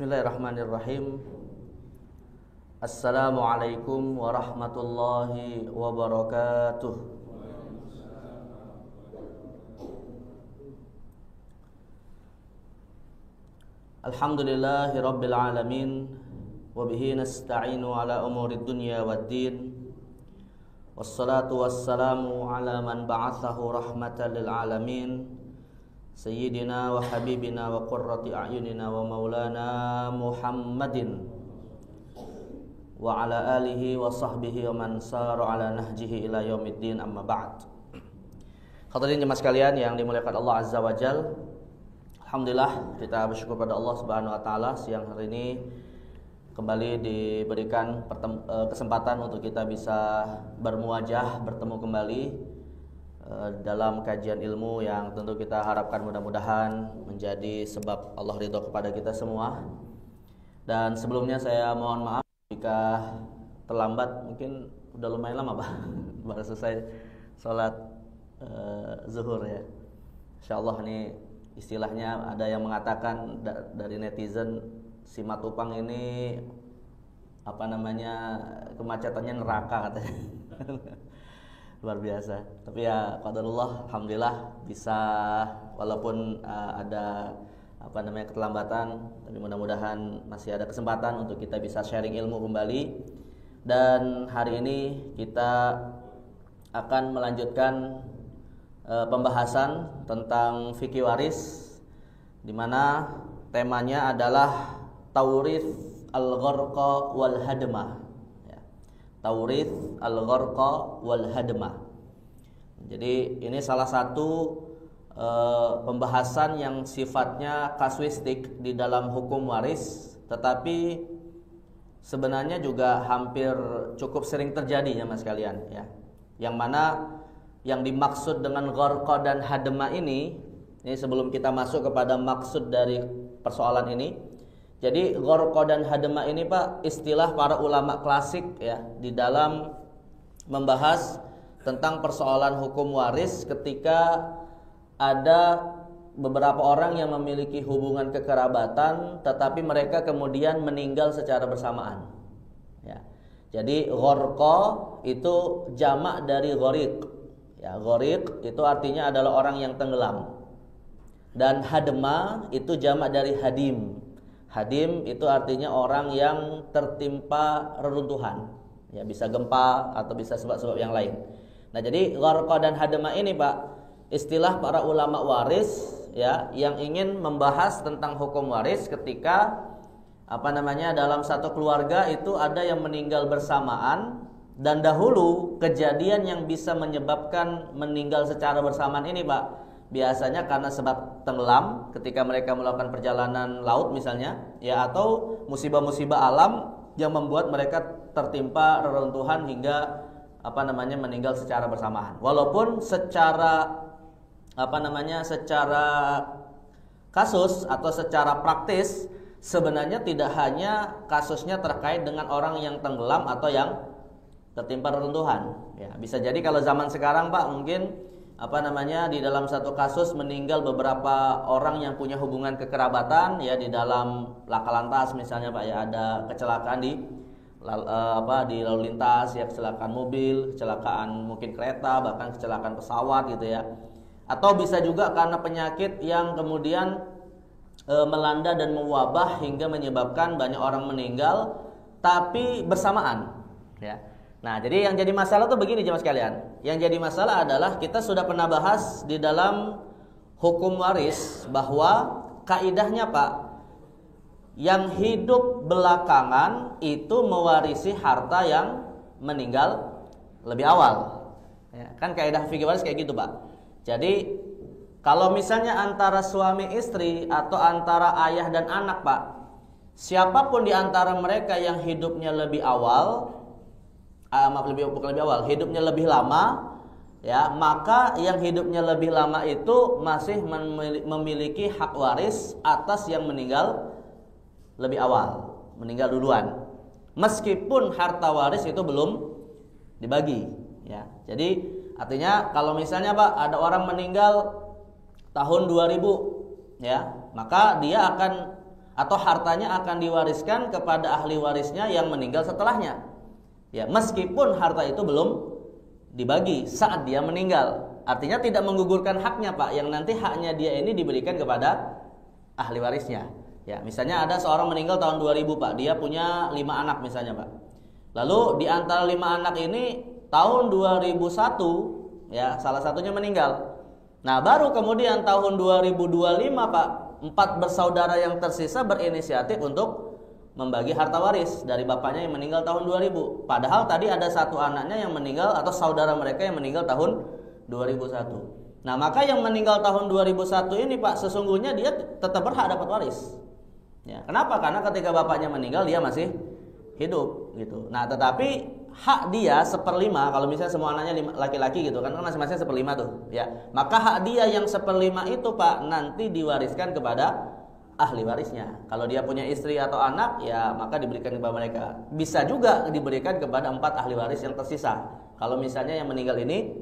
Bismillahirrahmanirrahim. Assalamualaikum warahmatullahi wabarakatuh. Alhamdulillahi rabbil alamin. Wabihi nasta'inu ala umurid dunya waddin. Wassalatu wassalamu ala man ba'athahu rahmatan lil alamin, Sayyidina wa habibina wa qurrati a'yunina wa maulana Muhammadin wa ala alihi wa sahbihi wa man sara ala nahjihi ila yaumiddin, amma ba'd. Hadirin jemaah sekalian yang dimuliakan Allah Azza wa Jal, alhamdulillah kita bersyukur pada Allah Subhanahu wa taala, siang hari ini kembali diberikan kesempatan untuk kita bisa bermuajah, bertemu kembali dalam kajian ilmu yang tentu kita harapkan mudah-mudahan menjadi sebab Allah ridho kepada kita semua. Dan sebelumnya saya mohon maaf jika terlambat, mungkin udah lumayan lama Pak baru selesai sholat zuhur ya. Insyaallah ini istilahnya ada yang mengatakan dari netizen, si Matupang ini apa namanya, kemacetannya neraka katanya. Luar biasa. Tapi ya qadarullah, alhamdulillah bisa, walaupun ada apa namanya keterlambatan, tapi mudah-mudahan masih ada kesempatan untuk kita bisa sharing ilmu kembali. Dan hari ini kita akan melanjutkan pembahasan tentang fikih waris, di mana temanya adalah taurits al-gharqa wal hadma. Taurits al-gharqa wal hadma. Jadi ini salah satu pembahasan yang sifatnya kasuistik di dalam hukum waris, tetapi sebenarnya juga hampir cukup sering terjadi ya mas kalian ya. Yang mana yang dimaksud dengan gharqa dan hadma ini sebelum kita masuk kepada maksud dari persoalan ini. Jadi gharqa dan hadma ini Pak, istilah para ulama klasik ya di dalam membahas tentang persoalan hukum waris ketika ada beberapa orang yang memiliki hubungan kekerabatan tetapi mereka kemudian meninggal secara bersamaan. Ya. Jadi gharqa itu jamak dari ghariq. Ya, ghariq itu artinya adalah orang yang tenggelam. Dan hadma itu jamak dari hadim. Hadim itu artinya orang yang tertimpa reruntuhan, ya bisa gempa atau bisa sebab-sebab yang lain. Nah jadi gharqa dan hadma ini Pak, istilah para ulama waris ya yang ingin membahas tentang hukum waris ketika apa namanya dalam satu keluarga itu ada yang meninggal bersamaan, dan dahulu kejadian yang bisa menyebabkan meninggal secara bersamaan ini Pak biasanya karena sebab tenggelam ketika mereka melakukan perjalanan laut misalnya ya, atau musibah-musibah alam yang membuat mereka tertimpa reruntuhan hingga apa namanya meninggal secara bersamaan. Walaupun secara apa namanya secara kasus atau secara praktis sebenarnya tidak hanya kasusnya terkait dengan orang yang tenggelam atau yang tertimpa reruntuhan ya. Bisa jadi kalau zaman sekarang Pak mungkin apa namanya di dalam satu kasus meninggal beberapa orang yang punya hubungan kekerabatan ya di dalam laka lantas misalnya Pak ya, ada kecelakaan di lalu lintas ya, kecelakaan mobil, kecelakaan mungkin kereta, bahkan kecelakaan pesawat gitu ya. Atau bisa juga karena penyakit yang kemudian melanda dan mewabah hingga menyebabkan banyak orang meninggal tapi bersamaan ya. Nah, jadi yang jadi masalah tuh begini jemaah sekalian. Yang jadi masalah adalah kita sudah pernah bahas di dalam hukum waris bahwa kaidahnya Pak, yang hidup belakangan itu mewarisi harta yang meninggal lebih awal. Ya, kan kaidah fikih waris kayak gitu Pak. Jadi kalau misalnya antara suami istri atau antara ayah dan anak Pak, siapapun di antara mereka yang hidupnya lebih awal, hidupnya lebih lama ya, maka yang hidupnya lebih lama itu masih memiliki hak waris atas yang meninggal lebih awal, meninggal duluan, meskipun harta waris itu belum dibagi ya. Jadi artinya kalau misalnya Pak ada orang meninggal tahun 2000 ya, maka dia akan atau hartanya akan diwariskan kepada ahli warisnya yang meninggal setelahnya. Ya, meskipun harta itu belum dibagi saat dia meninggal. Artinya tidak menggugurkan haknya, Pak, yang nanti haknya dia ini diberikan kepada ahli warisnya. Ya, misalnya ada seorang meninggal tahun 2000, Pak. Dia punya 5 anak misalnya, Pak. Lalu di antara 5 anak ini tahun 2001 ya salah satunya meninggal. Nah, baru kemudian tahun 2025, Pak, 4 bersaudara yang tersisa berinisiatif untuk membagi harta waris dari bapaknya yang meninggal tahun 2000. Padahal tadi ada satu anaknya yang meninggal atau saudara mereka yang meninggal tahun 2001. Nah, maka yang meninggal tahun 2001 ini, Pak, sesungguhnya dia tetap berhak dapat waris. Ya, kenapa? Karena ketika bapaknya meninggal dia masih hidup gitu. Nah, tetapi hak dia 1/5 kalau misalnya semua anaknya laki-laki gitu kan masing-masing 1/5 tuh, ya. Maka hak dia yang 1/5 itu, Pak, nanti diwariskan kepada ahli warisnya. Kalau dia punya istri atau anak, ya maka diberikan kepada mereka. Bisa juga diberikan kepada 4 ahli waris yang tersisa. Kalau misalnya yang meninggal ini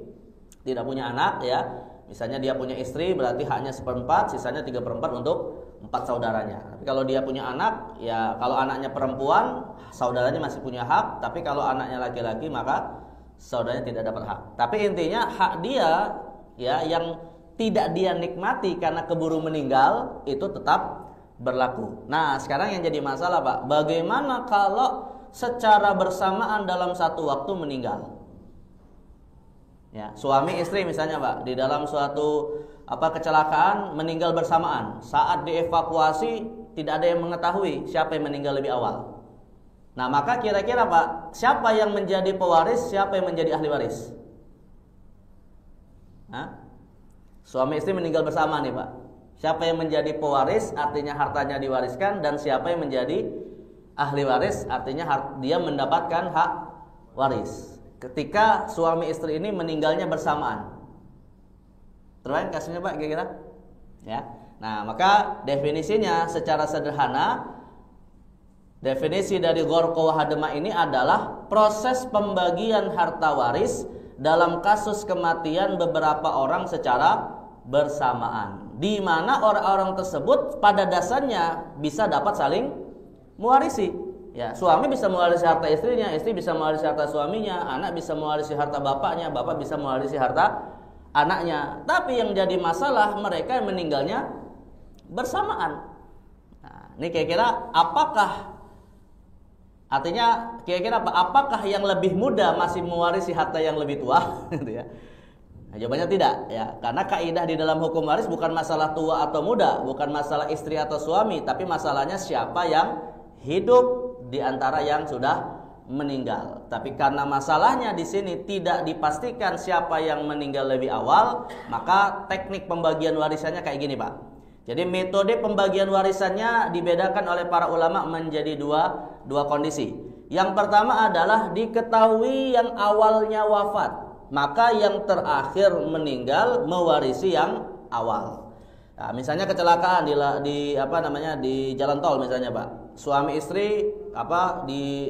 tidak punya anak, ya, misalnya dia punya istri, berarti haknya 1/4, sisanya 3/4 untuk 4 saudaranya. Tapi kalau dia punya anak, ya kalau anaknya perempuan, saudaranya masih punya hak. Tapi kalau anaknya laki-laki, maka saudaranya tidak dapat hak. Tapi intinya hak dia, ya, yang tidak dia nikmati karena keburu meninggal itu tetap berlaku. Nah, sekarang yang jadi masalah, Pak, bagaimana kalau secara bersamaan dalam satu waktu meninggal? Ya, suami istri misalnya, Pak, di dalam suatu kecelakaan meninggal bersamaan. Saat dievakuasi tidak ada yang mengetahui siapa yang meninggal lebih awal. Nah, maka kira-kira, Pak, siapa yang menjadi pewaris, siapa yang menjadi ahli waris? Hah? Suami istri meninggal bersama nih, Pak. Siapa yang menjadi pewaris, artinya hartanya diwariskan, dan siapa yang menjadi ahli waris, artinya dia mendapatkan hak waris. Ketika suami istri ini meninggalnya bersamaan. Terus kasusnya, Pak, kira-kira? Ya. Nah, maka definisinya secara sederhana, definisi dari gharqa wa hadma ini adalah proses pembagian harta waris dalam kasus kematian beberapa orang secara bersamaan, di mana orang-orang tersebut pada dasarnya bisa dapat saling mewarisi. Ya, suami bisa mewarisi harta istrinya, istri bisa mewarisi harta suaminya, anak bisa mewarisi harta bapaknya, bapak bisa mewarisi harta anaknya. Tapi yang jadi masalah mereka yang meninggalnya bersamaan. Nah, ini kira-kira kira-kira apakah yang lebih muda masih mewarisi harta yang lebih tua? Gitu ya. Nah, jawabannya tidak, ya, karena kaidah di dalam hukum waris bukan masalah tua atau muda, bukan masalah istri atau suami, tapi masalahnya siapa yang hidup di antara yang sudah meninggal. Tapi karena masalahnya di sini tidak dipastikan siapa yang meninggal lebih awal, maka teknik pembagian warisannya kayak gini, Pak. Jadi metode pembagian warisannya dibedakan oleh para ulama menjadi dua kondisi. Yang pertama adalah diketahui yang awalnya wafat, maka yang terakhir meninggal mewarisi yang awal. Nah, misalnya kecelakaan di jalan tol misalnya, Pak. Suami istri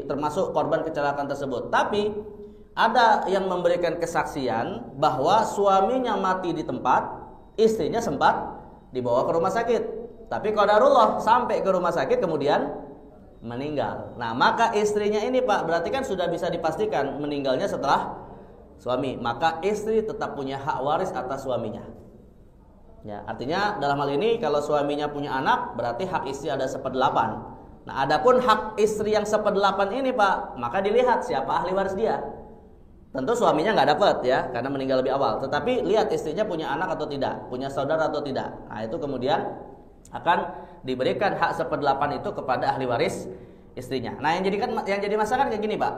termasuk korban kecelakaan tersebut. Tapi ada yang memberikan kesaksian bahwa suaminya mati di tempat, istrinya sempat dibawa ke rumah sakit. Tapi qadarullah sampai ke rumah sakit kemudian meninggal. Nah, maka istrinya ini, Pak, berarti kan sudah bisa dipastikan meninggalnya setelah suami, maka istri tetap punya hak waris atas suaminya. Ya, artinya dalam hal ini kalau suaminya punya anak, berarti hak istri ada 1/8. Nah, adapun hak istri yang 1/8 ini, Pak, maka dilihat siapa ahli waris dia. Tentu suaminya nggak dapat, ya, karena meninggal lebih awal. Tetapi lihat istrinya punya anak atau tidak, punya saudara atau tidak. Nah, itu kemudian akan diberikan hak 1/8 itu kepada ahli waris istrinya. Nah, yang jadi masalah kayak gini, Pak.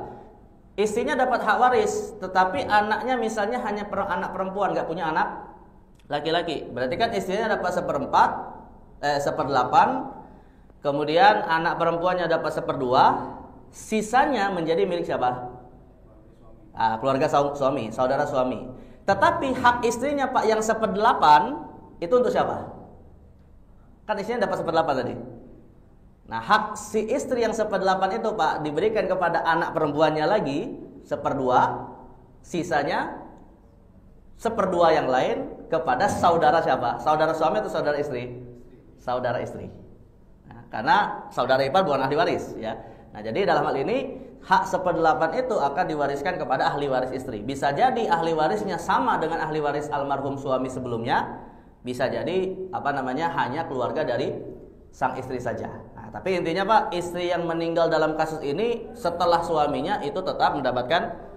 Istrinya dapat hak waris, tetapi anaknya misalnya hanya anak perempuan, nggak punya anak laki-laki. Berarti kan istrinya dapat 1/8, kemudian anak perempuannya dapat 1/2, sisanya menjadi milik siapa? Keluarga suami, saudara suami. Tetapi hak istrinya, Pak, yang 1/8 itu untuk siapa? Kan istrinya dapat 1/8 tadi. Nah, hak si istri yang 1/8 itu, Pak, diberikan kepada anak perempuannya lagi 1/2, sisanya 1/2 yang lain kepada saudara siapa? Saudara suami atau saudara istri? Saudara istri. Nah, karena saudara ipar bukan ahli waris ya. Nah, jadi dalam hal ini hak 1/8 itu akan diwariskan kepada ahli waris istri. Bisa jadi ahli warisnya sama dengan ahli waris almarhum suami sebelumnya, bisa jadi hanya keluarga dari sang istri saja. Nah, tapi intinya Pak, istri yang meninggal dalam kasus ini setelah suaminya itu tetap mendapatkan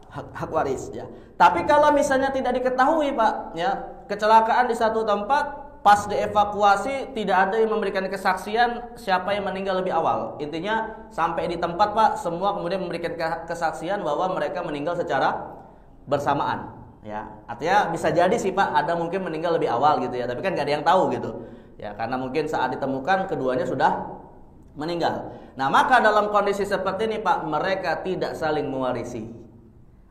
hak waris ya. Tapi kalau misalnya tidak diketahui Pak ya, kecelakaan di satu tempat, pas dievakuasi tidak ada yang memberikan kesaksian siapa yang meninggal lebih awal. Intinya sampai di tempat Pak, semua kemudian memberikan kesaksian bahwa mereka meninggal secara bersamaan ya. Artinya bisa jadi sih Pak, ada mungkin meninggal lebih awal gitu ya, tapi kan gak ada yang tahu gitu ya, karena mungkin saat ditemukan keduanya sudah meninggal. Nah, maka dalam kondisi seperti ini Pak, mereka tidak saling mewarisi.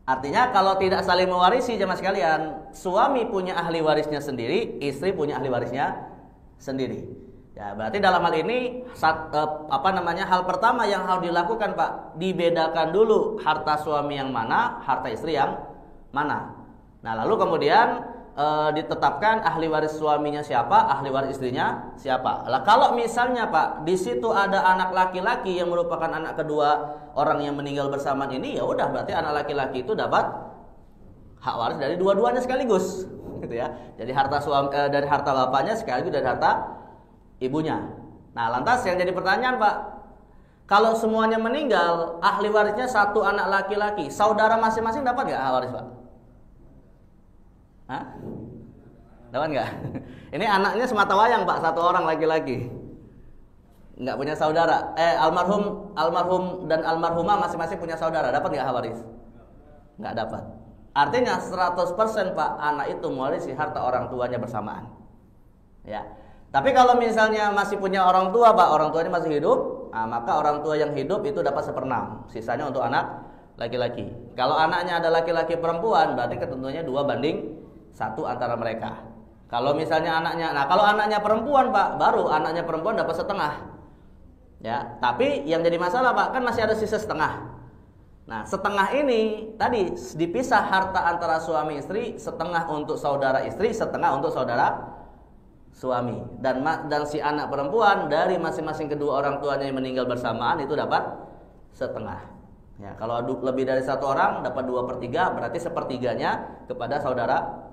Artinya kalau tidak saling mewarisi jemaah sekalian, suami punya ahli warisnya sendiri, istri punya ahli warisnya sendiri. Ya, berarti dalam hal ini hal pertama yang harus dilakukan Pak, dibedakan dulu harta suami yang mana, harta istri yang mana. Nah, lalu kemudian ditetapkan ahli waris suaminya siapa, ahli waris istrinya siapa. Lah kalau misalnya Pak, di situ ada anak laki-laki yang merupakan anak kedua orang yang meninggal bersamaan ini, ya udah berarti anak laki-laki itu dapat hak waris dari dua-duanya sekaligus, gitu ya. Jadi harta dari harta bapaknya sekaligus dari harta ibunya. Nah, lantas yang jadi pertanyaan Pak, kalau semuanya meninggal, ahli warisnya satu anak laki-laki, saudara masing-masing dapat nggak hak waris Pak? Hah? Dapat nggak? Ini anaknya semata wayang Pak, satu orang laki-laki, nggak punya saudara. Almarhum dan almarhumah masing-masing punya saudara, dapat nggak hak waris? Nggak dapat. Artinya 100% Pak, anak itu mewarisi harta orang tuanya bersamaan. Ya. Tapi kalau misalnya masih punya orang tua Pak, orang tuanya masih hidup, nah, maka orang tua yang hidup itu dapat 1/6, sisanya untuk anak laki-laki. Kalau anaknya ada laki-laki perempuan, berarti ketentuannya 2/1 antara mereka. Kalau misalnya kalau anaknya perempuan Pak, baru anaknya perempuan dapat 1/2. Ya, tapi yang jadi masalah Pak, kan masih ada sisa 1/2. Nah, 1/2 ini tadi dipisah harta antara suami istri, 1/2 untuk saudara istri, 1/2 untuk saudara suami. Dan si anak perempuan dari masing-masing kedua orang tuanya yang meninggal bersamaan itu dapat 1/2. Ya, kalau lebih dari satu orang dapat 2/3, berarti 1/3-nya kepada saudara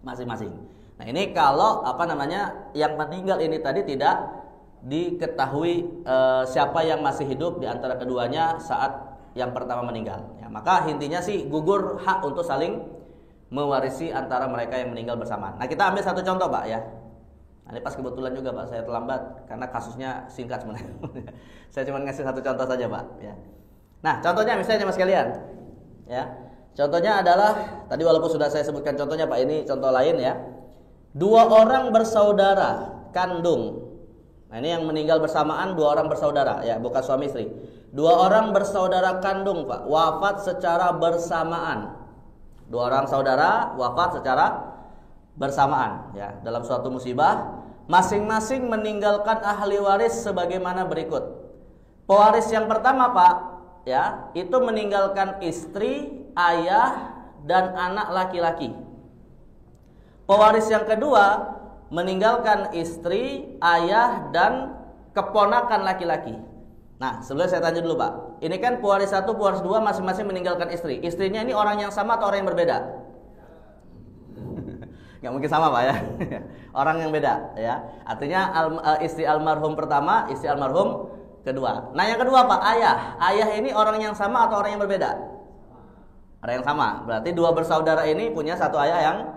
masing-masing. Nah, ini kalau yang meninggal ini tadi tidak diketahui siapa yang masih hidup di antara keduanya saat yang pertama meninggal. Ya, maka intinya sih gugur hak untuk saling mewarisi antara mereka yang meninggal bersamaan. Nah, kita ambil satu contoh Pak ya. Nah, ini pas kebetulan juga Pak, saya terlambat karena kasusnya singkat sebenarnya. Saya cuma ngasih satu contoh saja Pak ya. Nah, contohnya misalnya Mas kalian ya. Contohnya adalah tadi walaupun sudah saya sebutkan contohnya Pak, ini contoh lain ya. 2 orang bersaudara kandung. Nah, ini yang meninggal bersamaan 2 orang bersaudara ya, bukan suami istri. 2 orang bersaudara kandung Pak, wafat secara bersamaan. 2 orang saudara wafat secara bersamaan ya, dalam suatu musibah, masing-masing meninggalkan ahli waris sebagaimana berikut. Pewaris yang pertama Pak ya, itu meninggalkan istri, ayah, dan anak laki-laki. Pewaris yang kedua meninggalkan istri, ayah, dan keponakan laki-laki. Nah, sebelumnya saya tanya dulu Pak, ini kan pewaris 1, pewaris 2 masing-masing meninggalkan istri. Istrinya ini orang yang sama atau orang yang berbeda? Nggak mungkin sama Pak ya. Orang yang beda ya. Artinya istri almarhum pertama, istri almarhum kedua. Nah, yang kedua Pak, ayah. Ayah ini orang yang sama atau orang yang berbeda? Orang yang sama. Berarti 2 bersaudara ini punya satu ayah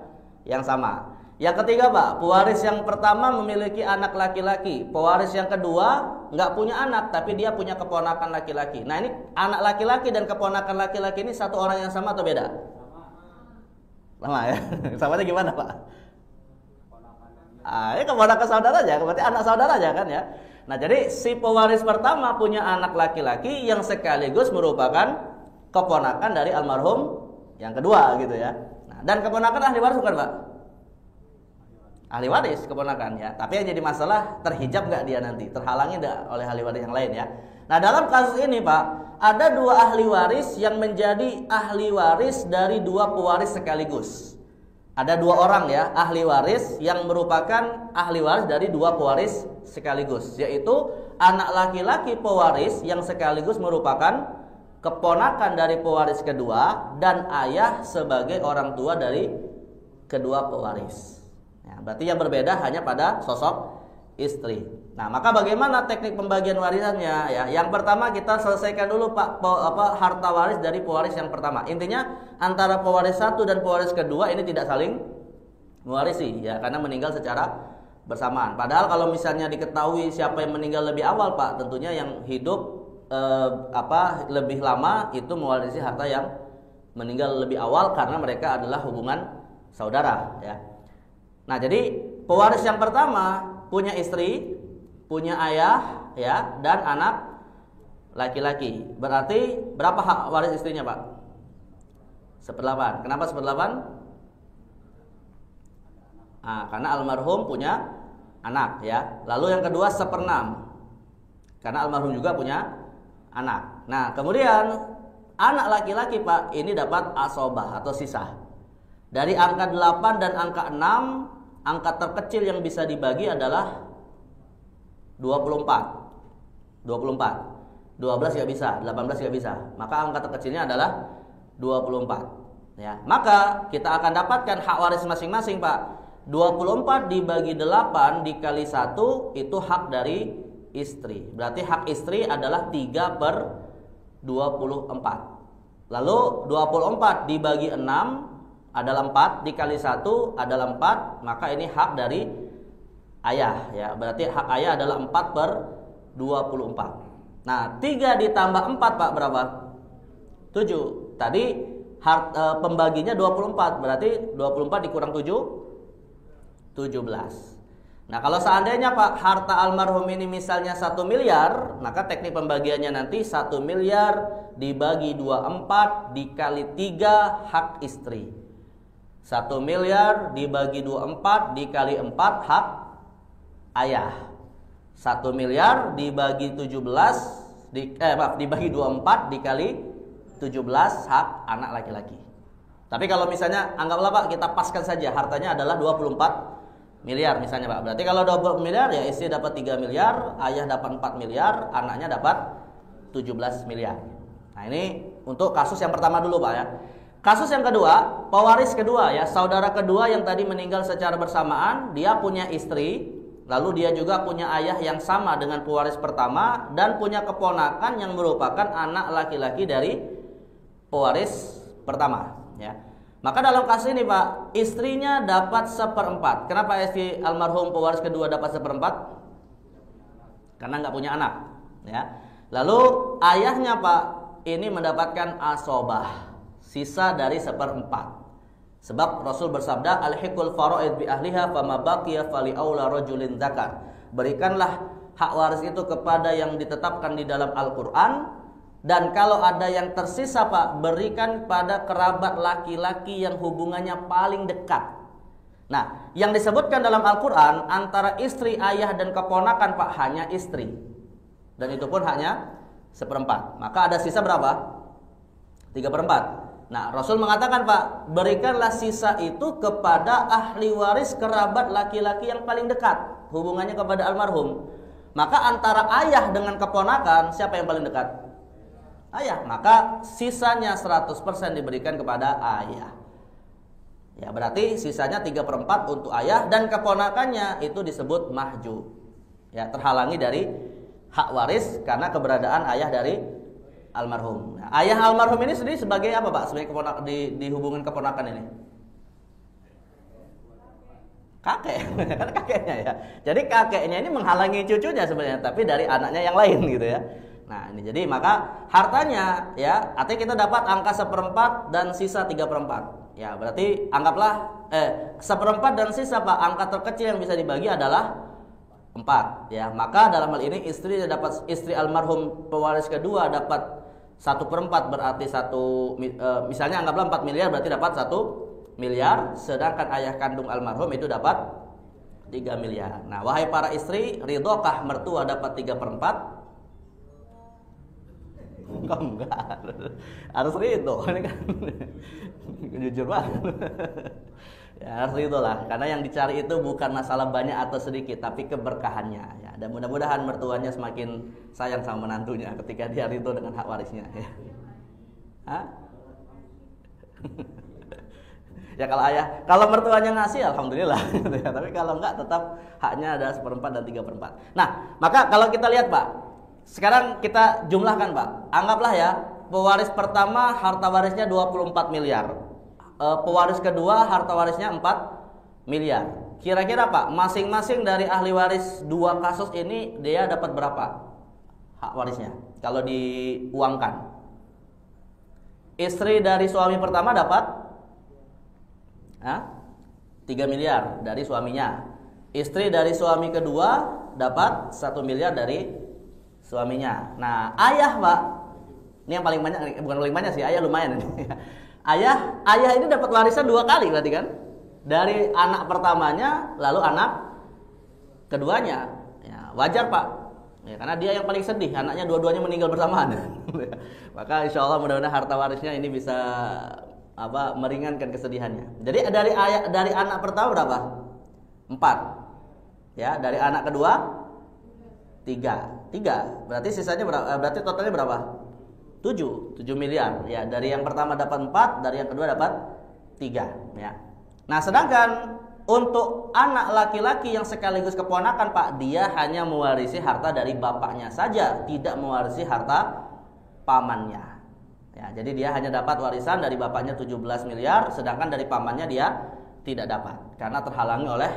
yang sama. Yang ketiga Pak, pewaris yang pertama memiliki anak laki-laki. Pewaris yang kedua nggak punya anak, tapi dia punya keponakan laki-laki. Nah, ini anak laki-laki dan keponakan laki-laki ini satu orang yang sama atau beda? Sama ya. Samanya gimana Pak? Ini keponakan saudara aja, berarti anak saudara aja kan ya. Nah, jadi si pewaris pertama punya anak laki-laki yang sekaligus merupakan keponakan dari almarhum yang kedua gitu ya. Nah, dan keponakan ahli waris bukan Pak? Ahli waris keponakan ya. Tapi yang jadi masalah, terhijab nggak dia nanti, terhalangi nggak oleh ahli waris yang lain ya. Nah, dalam kasus ini Pak, ada 2 ahli waris yang menjadi ahli waris dari 2 pewaris sekaligus. Ada 2 orang ya, ahli waris yang merupakan ahli waris dari 2 pewaris sekaligus, yaitu anak laki-laki pewaris yang sekaligus merupakan keponakan dari pewaris kedua dan ayah sebagai orang tua dari kedua pewaris. Ya, berarti yang berbeda hanya pada sosok istri. Nah, maka bagaimana teknik pembagian warisannya? Ya, yang pertama kita selesaikan dulu harta waris dari pewaris yang pertama. Intinya antara pewaris satu dan pewaris kedua ini tidak saling mewarisi, ya, karena meninggal secara bersamaan. Padahal kalau misalnya diketahui siapa yang meninggal lebih awal, Pak, tentunya yang hidup lebih lama itu mewarisi harta yang meninggal lebih awal karena mereka adalah hubungan saudara, ya. Nah, jadi pewaris yang pertama punya istri, punya ayah, ya, dan anak laki-laki. Berarti berapa hak waris istrinya, Pak? 1/8. Kenapa 1/8? Nah, karena almarhum punya anak, ya. Lalu yang kedua 1/6. Karena almarhum juga punya anak. Nah, kemudian anak laki-laki, Pak, ini dapat asobah atau sisa. Dari angka 8 dan angka 6, angka terkecil yang bisa dibagi adalah 24. 12 gak bisa, 18 gak bisa. Maka angka terkecilnya adalah 24. Ya, maka kita akan dapatkan hak waris masing-masing, Pak. 24 dibagi 8 dikali 1 itu hak dari istri. Berarti hak istri adalah 3/24. Lalu 24 dibagi 6 adalah 4, dikali 1 adalah 4, maka ini hak dari ayah, ya. Berarti hak ayah adalah 4/24. Nah, 3 ditambah 4, Pak, berapa? 7. Tadi pembaginya 24, berarti 24 dikurang 7, 17. Nah, kalau seandainya, Pak, harta almarhum ini misalnya 1 miliar, maka teknik pembagiannya nanti 1 miliar dibagi 24 dikali 3 hak istri. 1 miliar dibagi 24 dikali 4 hak ayah. 1 miliar dibagi dibagi 24 dikali 17 hak anak laki-laki. Tapi kalau misalnya anggaplah, Pak, kita paskan saja hartanya adalah 24 miliar misalnya, Pak. Berarti kalau 20 miliar ya istri dapat 3 miliar, ayah dapat 4 miliar, anaknya dapat 17 miliar. Nah, ini untuk kasus yang pertama dulu, Pak, ya. Kasus yang kedua, pewaris kedua, ya, saudara kedua yang tadi meninggal secara bersamaan, dia punya istri, lalu dia juga punya ayah yang sama dengan pewaris pertama dan punya keponakan yang merupakan anak laki-laki dari pewaris pertama, ya. Maka dalam kasus ini, Pak, istrinya dapat 1/4. Kenapa istri almarhum pewaris kedua dapat 1/4? Karena nggak punya anak, ya. Lalu ayahnya, Pak, ini mendapatkan asobah, sisa dari 1/4. Sebab Rasul bersabda, al-hiqul faraid bi ahliha fama baqiya fali aula rajulin dzakar. Berikanlah hak waris itu kepada yang ditetapkan di dalam Al-Qur'an. Dan kalau ada yang tersisa, Pak, berikan pada kerabat laki-laki yang hubungannya paling dekat. Nah, yang disebutkan dalam Al-Quran antara istri, ayah, dan keponakan, Pak, hanya istri. Dan itu pun hanya 1/4. Maka ada sisa berapa? 3/4. Nah, Rasul mengatakan, Pak, berikanlah sisa itu kepada ahli waris kerabat laki-laki yang paling dekat hubungannya kepada almarhum. Maka antara ayah dengan keponakan, siapa yang paling dekat? Ayah. Maka sisanya 100% diberikan kepada ayah. Ya, berarti sisanya 3/4 untuk ayah dan keponakannya itu disebut mahjub. Ya, terhalangi dari hak waris karena keberadaan ayah dari almarhum. Nah, ayah almarhum ini sendiri sebagai apa, Pak? Sebagai keponakan di hubungan keponakan ini. Kakek, kan kakeknya, ya. Jadi kakeknya ini menghalangi cucunya sebenarnya, tapi dari anaknya yang lain gitu, ya. Nah, ini jadi maka hartanya, ya, artinya kita dapat angka 1/4 dan sisa 3/4. Ya, berarti anggaplah 1/4 dan sisa, Pak, angka terkecil yang bisa dibagi adalah 4, ya. Maka dalam hal ini istri almarhum pewaris kedua dapat 1/4, berarti misalnya anggaplah 4 miliar, berarti dapat 1 miliar, sedangkan ayah kandung almarhum itu dapat 3 miliar. Nah, wahai para istri, ridhokah mertua dapat 3/4? Enggak, harus ridho, ini kan jujur banget. Ya, harus itulah, karena yang dicari itu bukan masalah banyak atau sedikit, tapi keberkahannya. Ya, dan mudah-mudahan mertuanya semakin sayang sama menantunya ketika dia ridho dengan hak warisnya. Ya, hah? Ya kalau mertuanya ngasih, alhamdulillah. Tapi kalau enggak, tetap haknya ada 1/4 dan 3/4. Nah, maka kalau kita lihat Pak, sekarang kita jumlahkan Pak. Anggaplah ya, pewaris pertama harta warisnya 24 miliar. Pewaris kedua harta warisnya 4 miliar. Kira-kira Pak, masing-masing dari ahli waris dua kasus ini dia dapat berapa hak warisnya kalau diuangkan? Istri dari suami pertama dapat 3 miliar dari suaminya. Istri dari suami kedua dapat 1 miliar dari suaminya. Nah, ayah Pak, ini yang paling banyak, bukan paling banyak sih, ayah lumayan ini. Ayah ini dapat warisan 2 kali berarti kan? Dari anak pertamanya, lalu anak keduanya. Ya, wajar Pak. Ya, karena dia yang paling sedih, anaknya dua-duanya meninggal bersamaan. Maka insya Allah mudah-mudahan harta warisnya ini bisa meringankan kesedihannya. Jadi dari anak pertama berapa? 4. Ya, dari anak kedua 3. Berarti sisanya berapa? Berarti totalnya berapa? 7 miliar. Ya, dari yang pertama dapat 4, dari yang kedua dapat 3, ya. Nah, sedangkan untuk anak laki-laki yang sekaligus keponakan Pak, dia hanya mewarisi harta dari bapaknya saja, tidak mewarisi harta pamannya. Ya, jadi dia hanya dapat warisan dari bapaknya 17 miliar, sedangkan dari pamannya dia tidak dapat karena terhalangi oleh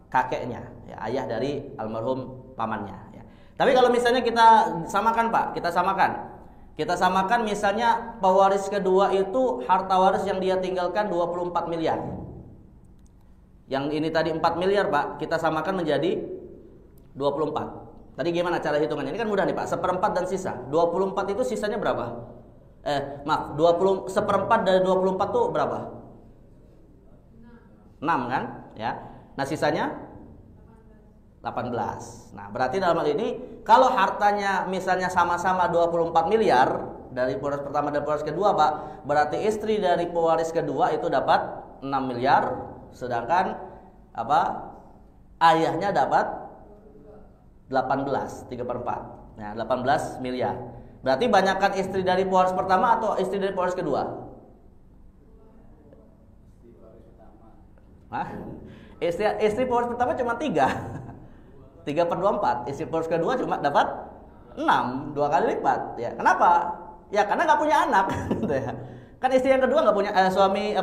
kakeknya, ya, ayah dari almarhum pamannya. Ya. Tapi kalau misalnya kita samakan Pak, kita samakan misalnya pewaris kedua itu harta waris yang dia tinggalkan 24 miliar. Yang ini tadi 4 miliar Pak, kita samakan menjadi 24. Tadi gimana cara hitungannya? Ini kan mudah nih Pak, 1/4 dan sisa. 24 itu sisanya berapa? 1/4 dari 24 itu berapa? 6 kan? Ya. Nah, sisanya 18. Nah, berarti dalam hal ini kalau hartanya misalnya sama-sama 24 miliar dari pewaris pertama dan pewaris kedua, Pak, berarti istri dari pewaris kedua itu dapat 6 miliar, sedangkan ayahnya dapat 18, 3/4. Nah, 18 miliar. Berarti banyakkan istri dari pewaris pertama atau istri dari pewaris kedua? Istri pewaris pertama cuma 3. 3/24. Istri pewaris kedua cuma dapat 6, 2 kali lipat. Ya, kenapa? Ya karena nggak punya anak. Kan istri yang kedua nggak punya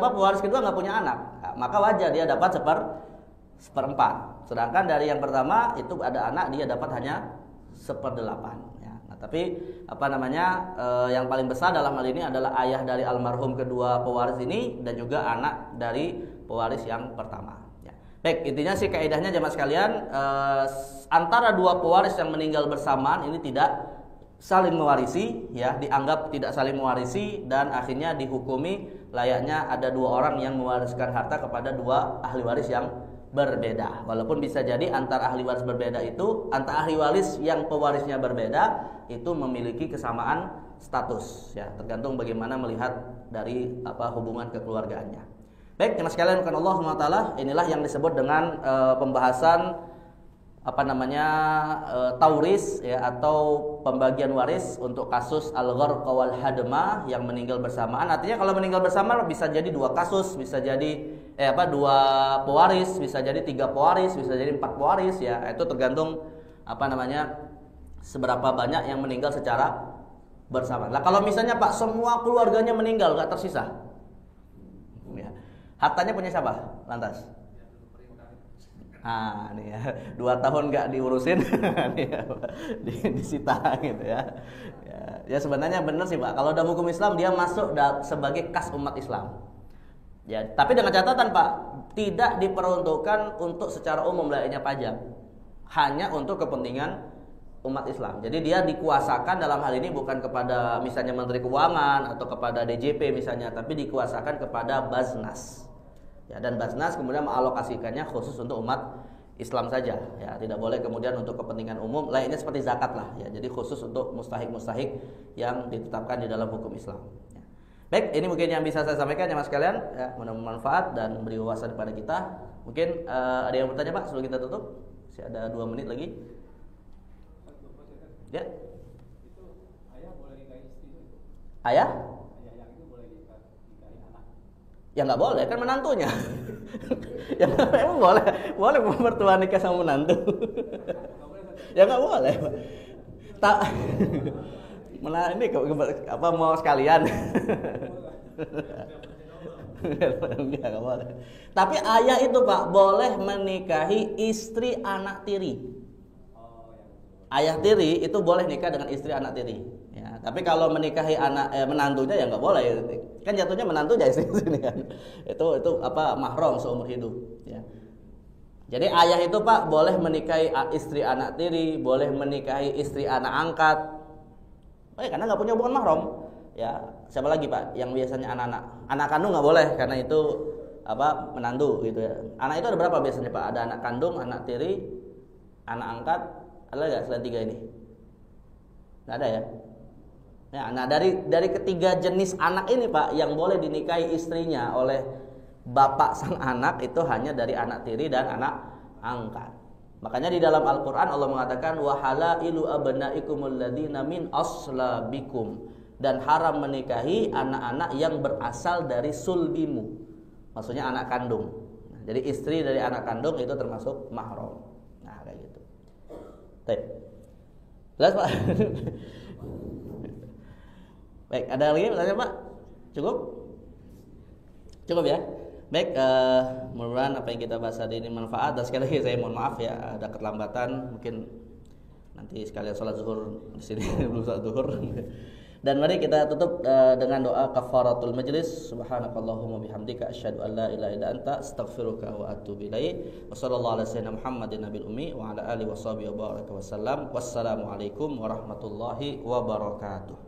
pewaris kedua nggak punya anak. Nah, maka wajar dia dapat 1/4. Sedangkan dari yang pertama itu ada anak, dia dapat hanya 1/8. Tapi yang paling besar dalam hal ini adalah ayah dari almarhum kedua pewaris ini dan juga anak dari pewaris yang pertama. Ya. Baik, intinya sih kaidahnya jemaah sekalian, antara dua pewaris yang meninggal bersamaan ini tidak saling mewarisi, ya, dianggap tidak saling mewarisi dan akhirnya dihukumi layaknya ada 2 orang yang mewariskan harta kepada 2 ahli waris yang berbeda. Walaupun bisa jadi antar ahli waris berbeda itu, antar ahli waris yang pewarisnya berbeda itu memiliki kesamaan status, ya, tergantung bagaimana melihat dari hubungan kekeluargaannya. Baik, jemaah sekalian, bukan Allah SWT, inilah yang disebut dengan pembahasan tauris, ya, atau pembagian waris untuk kasus al-gharq wal hadma yang meninggal bersamaan. Artinya kalau meninggal bersamaan bisa jadi 2 kasus, bisa jadi 2 pewaris, bisa jadi 3 pewaris, bisa jadi 4 pewaris, ya. Itu tergantung seberapa banyak yang meninggal secara bersamaan. Nah, kalau misalnya Pak semua keluarganya meninggal nggak tersisa, ya, hartanya punya siapa? Lantas? Nih ya, 2 tahun nggak diurusin, disita gitu ya. Ya sebenarnya benar sih Pak. Kalau dalam hukum Islam dia masuk sebagai kas umat Islam. Ya, tapi dengan catatan Pak, tidak diperuntukkan untuk secara umum layaknya pajak, hanya untuk kepentingan umat Islam. Jadi dia dikuasakan dalam hal ini bukan kepada misalnya Menteri Keuangan atau kepada DJP misalnya, tapi dikuasakan kepada Baznas. Ya, dan Baznas kemudian mengalokasikannya khusus untuk umat Islam saja. Ya, tidak boleh kemudian untuk kepentingan umum. Layaknya seperti zakat lah. Ya, jadi khusus untuk mustahik-mustahik yang ditetapkan di dalam hukum Islam. Ya. Baik, ini mungkin yang bisa saya sampaikan ya Mas kalian, ya, mudah-mudahan bermanfaat dan memberi wawasan kepada kita. Mungkin ada yang bertanya Pak sebelum kita tutup? Masih ada 2 menit lagi. Ya. Itu ayah boleh nikahin istri itu? Ayah? Ayah yang itu boleh nikahin anak? Ya nggak boleh, kan menantunya. Ya emang boleh mertua nikah sama menantu. Ya nggak boleh. Tak. Ini apa mau sekalian? Enggak boleh. Tapi ayah itu Pak boleh menikahi istri anak tiri. Ayah tiri itu boleh nikah dengan istri anak tiri. Ya, tapi kalau menikahi anak menantunya ya nggak boleh. Kan jatuhnya menantunya istri sini kan. Itu apa mahram seumur hidup. Ya. Jadi ayah itu Pak boleh menikahi istri anak tiri, boleh menikahi istri anak angkat. Karena nggak punya hubungan mahram. Ya, siapa lagi Pak? Yang biasanya anak kandung nggak boleh karena itu apa menantu gitu ya. Anak itu ada berapa biasanya Pak? Ada anak kandung, anak tiri, anak angkat. Ada nggak selain 3 ini? Nggak ada ya? Ya, nah dari ketiga jenis anak ini Pak yang boleh dinikahi istrinya oleh bapak sang anak itu hanya dari anak tiri dan anak angkat. Makanya di dalam Al-Quran Allah mengatakan wa halailu abnaikumul ladzina min aslabikum, dan haram menikahi anak-anak yang berasal dari sulbimu, maksudnya anak kandung. Nah, jadi istri dari anak kandung itu termasuk mahram. Nah kayak gitu. Baik. Jelas Pak? Baik, ada lagi pertanyaan Pak? Cukup? Cukup ya? Baik, mudah-mudahan apa yang kita bahas hari ini manfaat. Dan sekali lagi saya mohon maaf ya ada keterlambatan, mungkin nanti sekalian sholat zuhur di sini belum sholat zuhur. Dan mari kita tutup dengan doa kafaratul majlis. Subhanakallahumma bihamdika asyhadu an la ilaha illa anta astaghfiruka wa atubu ilaik. Wa sallallahu ala sayyidina Muhammadin nabiyil ummi wa ala alihi washabihi wa baraka wasallam. Wassalamu alaikum warahmatullahi wabarakatuh.